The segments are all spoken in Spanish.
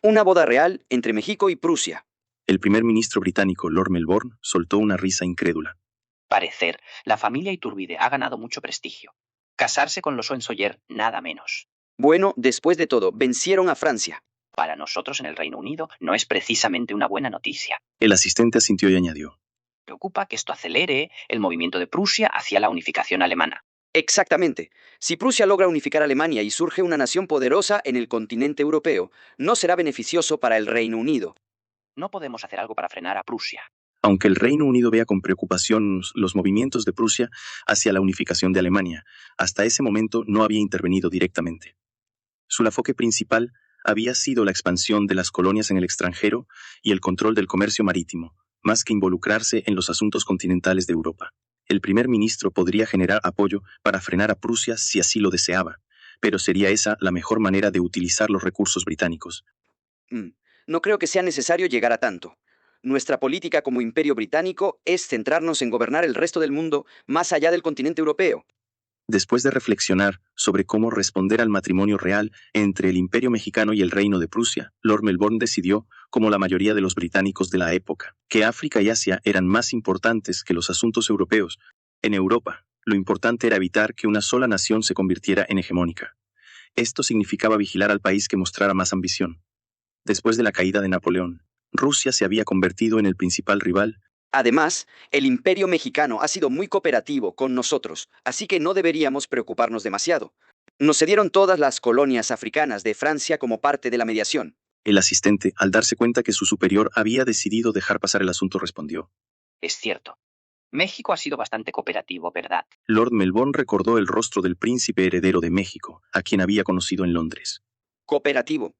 Una boda real entre México y Prusia. El primer ministro británico, Lord Melbourne, soltó una risa incrédula. Parecer, la familia Iturbide ha ganado mucho prestigio. Casarse con los Hohenzollern, nada menos. Bueno, después de todo, vencieron a Francia. Para nosotros en el Reino Unido no es precisamente una buena noticia. El asistente asintió y añadió. Preocupa que esto acelere el movimiento de Prusia hacia la unificación alemana. Exactamente. Si Prusia logra unificar Alemania y surge una nación poderosa en el continente europeo, no será beneficioso para el Reino Unido. No podemos hacer algo para frenar a Prusia. Aunque el Reino Unido vea con preocupación los movimientos de Prusia hacia la unificación de Alemania, hasta ese momento no había intervenido directamente. Su enfoque principal había sido la expansión de las colonias en el extranjero y el control del comercio marítimo, más que involucrarse en los asuntos continentales de Europa. El primer ministro podría generar apoyo para frenar a Prusia si así lo deseaba, pero ¿sería esa la mejor manera de utilizar los recursos británicos? No creo que sea necesario llegar a tanto. Nuestra política como imperio británico es centrarnos en gobernar el resto del mundo más allá del continente europeo. Después de reflexionar sobre cómo responder al matrimonio real entre el Imperio Mexicano y el Reino de Prusia, Lord Melbourne decidió, como la mayoría de los británicos de la época, que África y Asia eran más importantes que los asuntos europeos. En Europa, lo importante era evitar que una sola nación se convirtiera en hegemónica. Esto significaba vigilar al país que mostrara más ambición. Después de la caída de Napoleón, Rusia se había convertido en el principal rival. Además, el imperio mexicano ha sido muy cooperativo con nosotros, así que no deberíamos preocuparnos demasiado. Nos cedieron todas las colonias africanas de Francia como parte de la mediación. El asistente, al darse cuenta que su superior había decidido dejar pasar el asunto, respondió. Es cierto. México ha sido bastante cooperativo, ¿verdad? Lord Melbourne recordó el rostro del príncipe heredero de México, a quien había conocido en Londres. Cooperativo.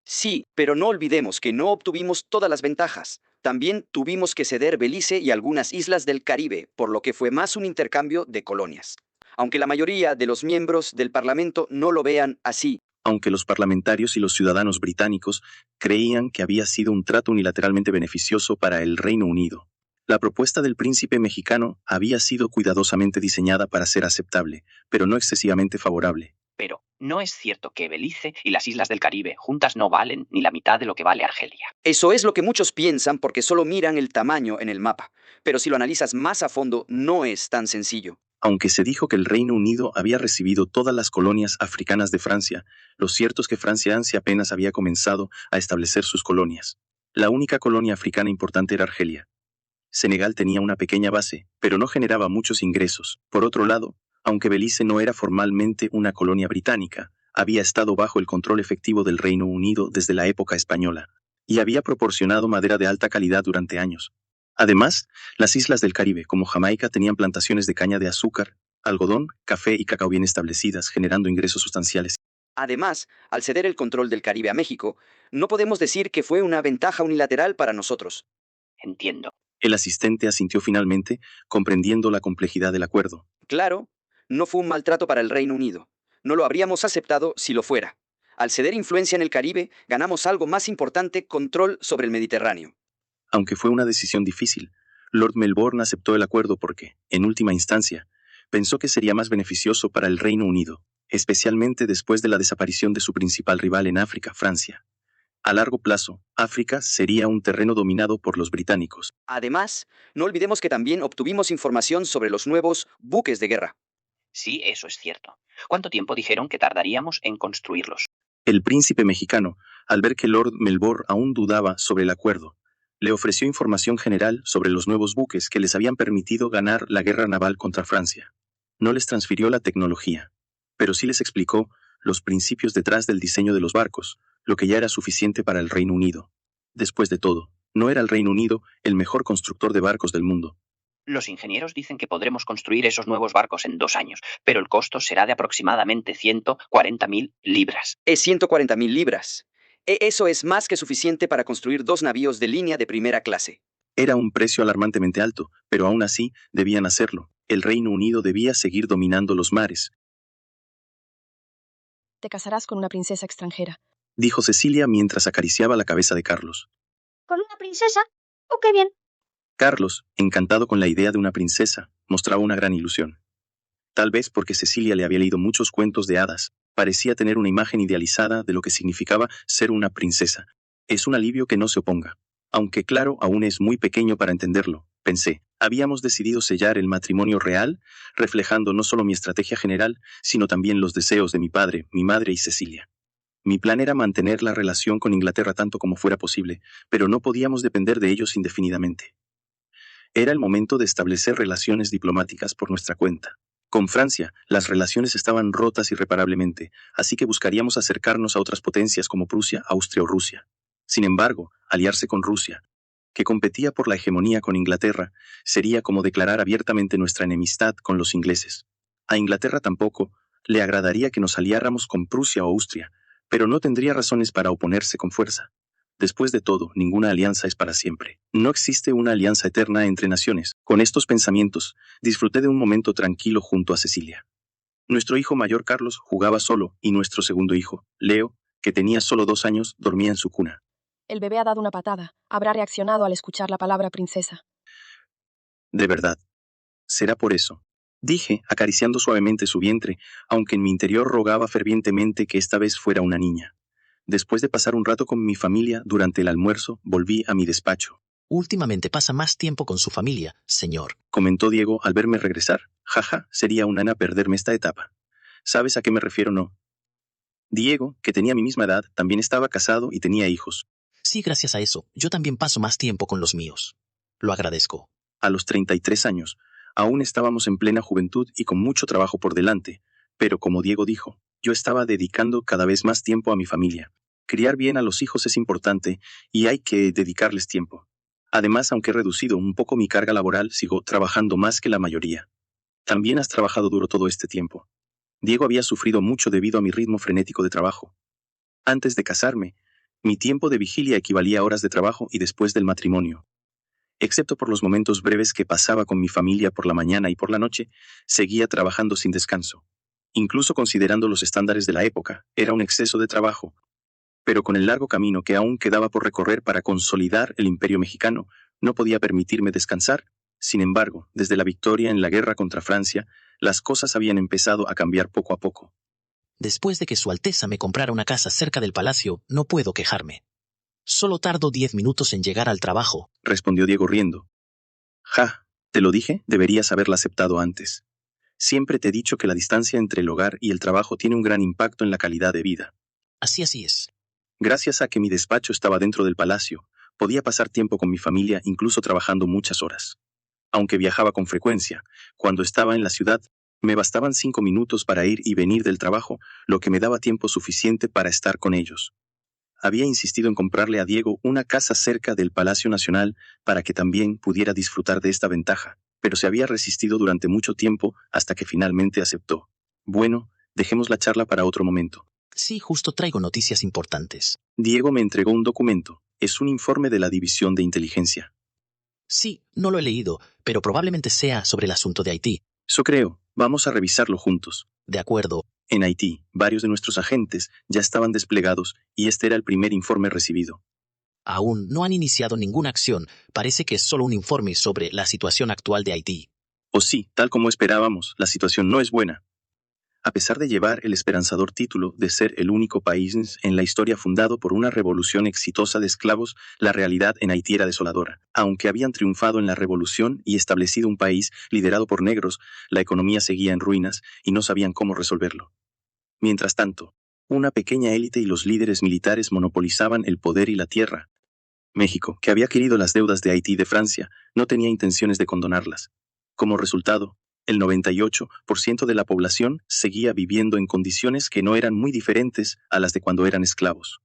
Sí, pero no olvidemos que no obtuvimos todas las ventajas. También tuvimos que ceder Belice y algunas islas del Caribe, por lo que fue más un intercambio de colonias. Aunque la mayoría de los miembros del Parlamento no lo vean así. Aunque los parlamentarios y los ciudadanos británicos creían que había sido un trato unilateralmente beneficioso para el Reino Unido. La propuesta del príncipe mexicano había sido cuidadosamente diseñada para ser aceptable, pero no excesivamente favorable. Pero no es cierto que Belice y las islas del Caribe juntas no valen ni la mitad de lo que vale Argelia. Eso es lo que muchos piensan porque solo miran el tamaño en el mapa. Pero si lo analizas más a fondo, no es tan sencillo. Aunque se dijo que el Reino Unido había recibido todas las colonias africanas de Francia, lo cierto es que Francia apenas había comenzado a establecer sus colonias. La única colonia africana importante era Argelia. Senegal tenía una pequeña base, pero no generaba muchos ingresos. Por otro lado, aunque Belice no era formalmente una colonia británica, había estado bajo el control efectivo del Reino Unido desde la época española, y había proporcionado madera de alta calidad durante años. Además, las islas del Caribe, como Jamaica, tenían plantaciones de caña de azúcar, algodón, café y cacao bien establecidas, generando ingresos sustanciales. Además, al ceder el control del Caribe a México, no podemos decir que fue una ventaja unilateral para nosotros. Entiendo. El asistente asintió finalmente, comprendiendo la complejidad del acuerdo. Claro, no fue un maltrato para el Reino Unido. No lo habríamos aceptado si lo fuera. Al ceder influencia en el Caribe, ganamos algo más importante: control sobre el Mediterráneo. Aunque fue una decisión difícil, Lord Melbourne aceptó el acuerdo porque, en última instancia, pensó que sería más beneficioso para el Reino Unido, especialmente después de la desaparición de su principal rival en África, Francia. A largo plazo, África sería un terreno dominado por los británicos. Además, no olvidemos que también obtuvimos información sobre los nuevos buques de guerra. Sí, eso es cierto. ¿Cuánto tiempo dijeron que tardaríamos en construirlos? El príncipe mexicano, al ver que Lord Melbourne aún dudaba sobre el acuerdo, le ofreció información general sobre los nuevos buques que les habían permitido ganar la guerra naval contra Francia. No les transfirió la tecnología, pero sí les explicó los principios detrás del diseño de los barcos, lo que ya era suficiente para el Reino Unido. Después de todo, ¿no era el Reino Unido el mejor constructor de barcos del mundo? Los ingenieros dicen que podremos construir esos nuevos barcos en 2 años, pero el costo será de aproximadamente 140.000 libras. Es 140.000 libras. Eso es más que suficiente para construir 2 navíos de línea de primera clase. Era un precio alarmantemente alto, pero aún así debían hacerlo. El Reino Unido debía seguir dominando los mares. Te casarás con una princesa extranjera, dijo Cecilia mientras acariciaba la cabeza de Carlos. ¿Con una princesa? ¡Oh, qué bien! Carlos, encantado con la idea de una princesa, mostraba una gran ilusión. Tal vez porque Cecilia le había leído muchos cuentos de hadas, parecía tener una imagen idealizada de lo que significaba ser una princesa. Es un alivio que no se oponga. Aunque claro, aún es muy pequeño para entenderlo, pensé. Habíamos decidido sellar el matrimonio real, reflejando no solo mi estrategia general, sino también los deseos de mi padre, mi madre y Cecilia. Mi plan era mantener la relación con Inglaterra tanto como fuera posible, pero no podíamos depender de ellos indefinidamente. Era el momento de establecer relaciones diplomáticas por nuestra cuenta. Con Francia, las relaciones estaban rotas irreparablemente, así que buscaríamos acercarnos a otras potencias como Prusia, Austria o Rusia. Sin embargo, aliarse con Rusia, que competía por la hegemonía con Inglaterra, sería como declarar abiertamente nuestra enemistad con los ingleses. A Inglaterra tampoco le agradaría que nos aliáramos con Prusia o Austria, pero no tendría razones para oponerse con fuerza. Después de todo, ninguna alianza es para siempre. No existe una alianza eterna entre naciones. Con estos pensamientos, disfruté de un momento tranquilo junto a Cecilia. Nuestro hijo mayor Carlos jugaba solo y nuestro segundo hijo, Leo, que tenía solo 2 años, dormía en su cuna. El bebé ha dado una patada. Habrá reaccionado al escuchar la palabra princesa. De verdad. Será por eso, dije, acariciando suavemente su vientre, aunque en mi interior rogaba fervientemente que esta vez fuera una niña. Después de pasar un rato con mi familia durante el almuerzo, volví a mi despacho. Últimamente pasa más tiempo con su familia, señor. Comentó Diego al verme regresar. Jaja, sería una pena perderme esta etapa. ¿Sabes a qué me refiero, no? Diego, que tenía mi misma edad, también estaba casado y tenía hijos. Sí, gracias a eso, yo también paso más tiempo con los míos. Lo agradezco. A los 33 años, aún estábamos en plena juventud y con mucho trabajo por delante, pero como Diego dijo, yo estaba dedicando cada vez más tiempo a mi familia. Criar bien a los hijos es importante y hay que dedicarles tiempo. Además, aunque he reducido un poco mi carga laboral, sigo trabajando más que la mayoría. También has trabajado duro todo este tiempo. Diego había sufrido mucho debido a mi ritmo frenético de trabajo. Antes de casarme, mi tiempo de vigilia equivalía a horas de trabajo y después del matrimonio. Excepto por los momentos breves que pasaba con mi familia por la mañana y por la noche, seguía trabajando sin descanso. Incluso considerando los estándares de la época, era un exceso de trabajo. Pero con el largo camino que aún quedaba por recorrer para consolidar el imperio mexicano, no podía permitirme descansar. Sin embargo, desde la victoria en la guerra contra Francia, las cosas habían empezado a cambiar poco a poco. Después de que Su Alteza me comprara una casa cerca del palacio, no puedo quejarme. Solo tardo 10 minutos en llegar al trabajo, Respondió Diego riendo. Ja, te lo dije, deberías haberla aceptado antes. Siempre te he dicho que la distancia entre el hogar y el trabajo tiene un gran impacto en la calidad de vida. Así es. Gracias a que mi despacho estaba dentro del palacio, podía pasar tiempo con mi familia incluso trabajando muchas horas. Aunque viajaba con frecuencia, cuando estaba en la ciudad, me bastaban 5 minutos para ir y venir del trabajo, lo que me daba tiempo suficiente para estar con ellos. Había insistido en comprarle a Diego una casa cerca del Palacio Nacional para que también pudiera disfrutar de esta ventaja, pero se había resistido durante mucho tiempo hasta que finalmente aceptó. Bueno, dejemos la charla para otro momento. Sí, justo traigo noticias importantes. Diego me entregó un documento. Es un informe de la División de Inteligencia. Sí, no lo he leído, pero probablemente sea sobre el asunto de Haití. Eso creo. Vamos a revisarlo juntos. De acuerdo. En Haití, varios de nuestros agentes ya estaban desplegados y este era el primer informe recibido. Aún no han iniciado ninguna acción. Parece que es solo un informe sobre la situación actual de Haití. O sí, tal como esperábamos, la situación no es buena. A pesar de llevar el esperanzador título de ser el único país en la historia fundado por una revolución exitosa de esclavos, la realidad en Haití era desoladora. Aunque habían triunfado en la revolución y establecido un país liderado por negros, la economía seguía en ruinas y no sabían cómo resolverlo. Mientras tanto, una pequeña élite y los líderes militares monopolizaban el poder y la tierra. México, que había adquirido las deudas de Haití de Francia, no tenía intenciones de condonarlas. Como resultado, el 98% de la población seguía viviendo en condiciones que no eran muy diferentes a las de cuando eran esclavos.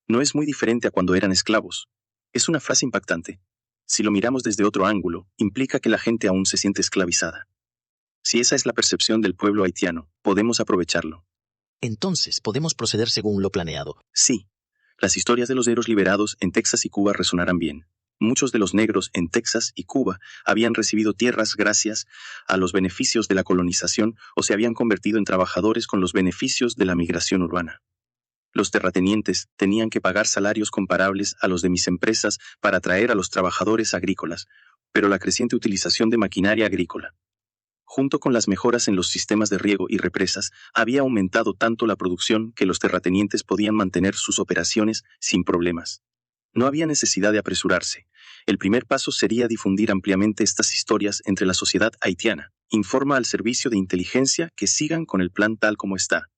No es muy diferente a cuando eran esclavos. Es una frase impactante. Si lo miramos desde otro ángulo, implica que la gente aún se siente esclavizada. Si esa es la percepción del pueblo haitiano, podemos aprovecharlo. Entonces podemos proceder según lo planeado. Sí, las historias de los negros liberados en Texas y Cuba resonarán bien. Muchos de los negros en Texas y Cuba habían recibido tierras gracias a los beneficios de la colonización o se habían convertido en trabajadores con los beneficios de la migración urbana. Los terratenientes tenían que pagar salarios comparables a los de mis empresas para atraer a los trabajadores agrícolas, pero la creciente utilización de maquinaria agrícola, junto con las mejoras en los sistemas de riego y represas, había aumentado tanto la producción que los terratenientes podían mantener sus operaciones sin problemas. No había necesidad de apresurarse. El primer paso sería difundir ampliamente estas historias entre la sociedad haitiana. Informa al servicio de inteligencia que sigan con el plan tal como está.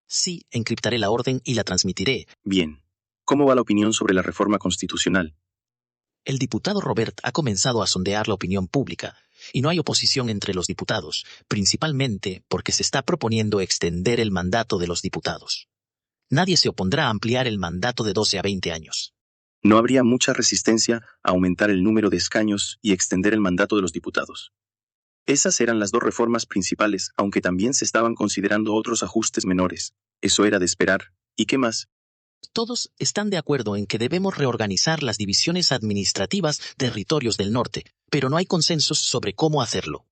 Sí, encriptaré la orden y la transmitiré. Bien. ¿Cómo va la opinión sobre la reforma constitucional? El diputado Robert ha comenzado a sondear la opinión pública, y no hay oposición entre los diputados, principalmente porque se está proponiendo extender el mandato de los diputados. Nadie se opondrá a ampliar el mandato de 12 a 20 años. No habría mucha resistencia a aumentar el número de escaños y extender el mandato de los diputados. Esas eran las dos reformas principales, aunque también se estaban considerando otros ajustes menores. Eso era de esperar. ¿Y qué más? Todos están de acuerdo en que debemos reorganizar las divisiones administrativas de territorios del norte, pero no hay consensos sobre cómo hacerlo.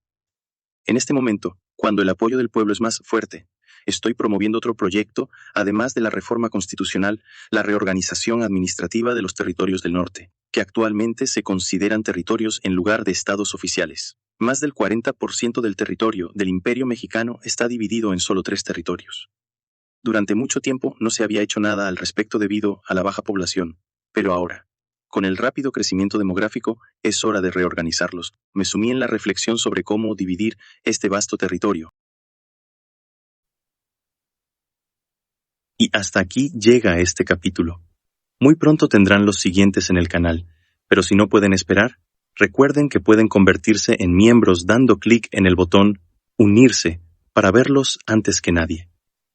En este momento, cuando el apoyo del pueblo es más fuerte, estoy promoviendo otro proyecto, además de la reforma constitucional, la reorganización administrativa de los territorios del norte, que actualmente se consideran territorios en lugar de estados oficiales. Más del 40% del territorio del Imperio Mexicano está dividido en solo 3 territorios. Durante mucho tiempo no se había hecho nada al respecto debido a la baja población, pero ahora, con el rápido crecimiento demográfico, es hora de reorganizarlos. Me sumí en la reflexión sobre cómo dividir este vasto territorio. Y hasta aquí llega este capítulo. Muy pronto tendrán los siguientes en el canal, pero si no pueden esperar, recuerden que pueden convertirse en miembros dando clic en el botón Unirse para verlos antes que nadie.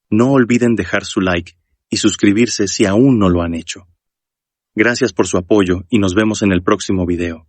No olviden dejar su like y suscribirse si aún no lo han hecho. Gracias por su apoyo y nos vemos en el próximo video.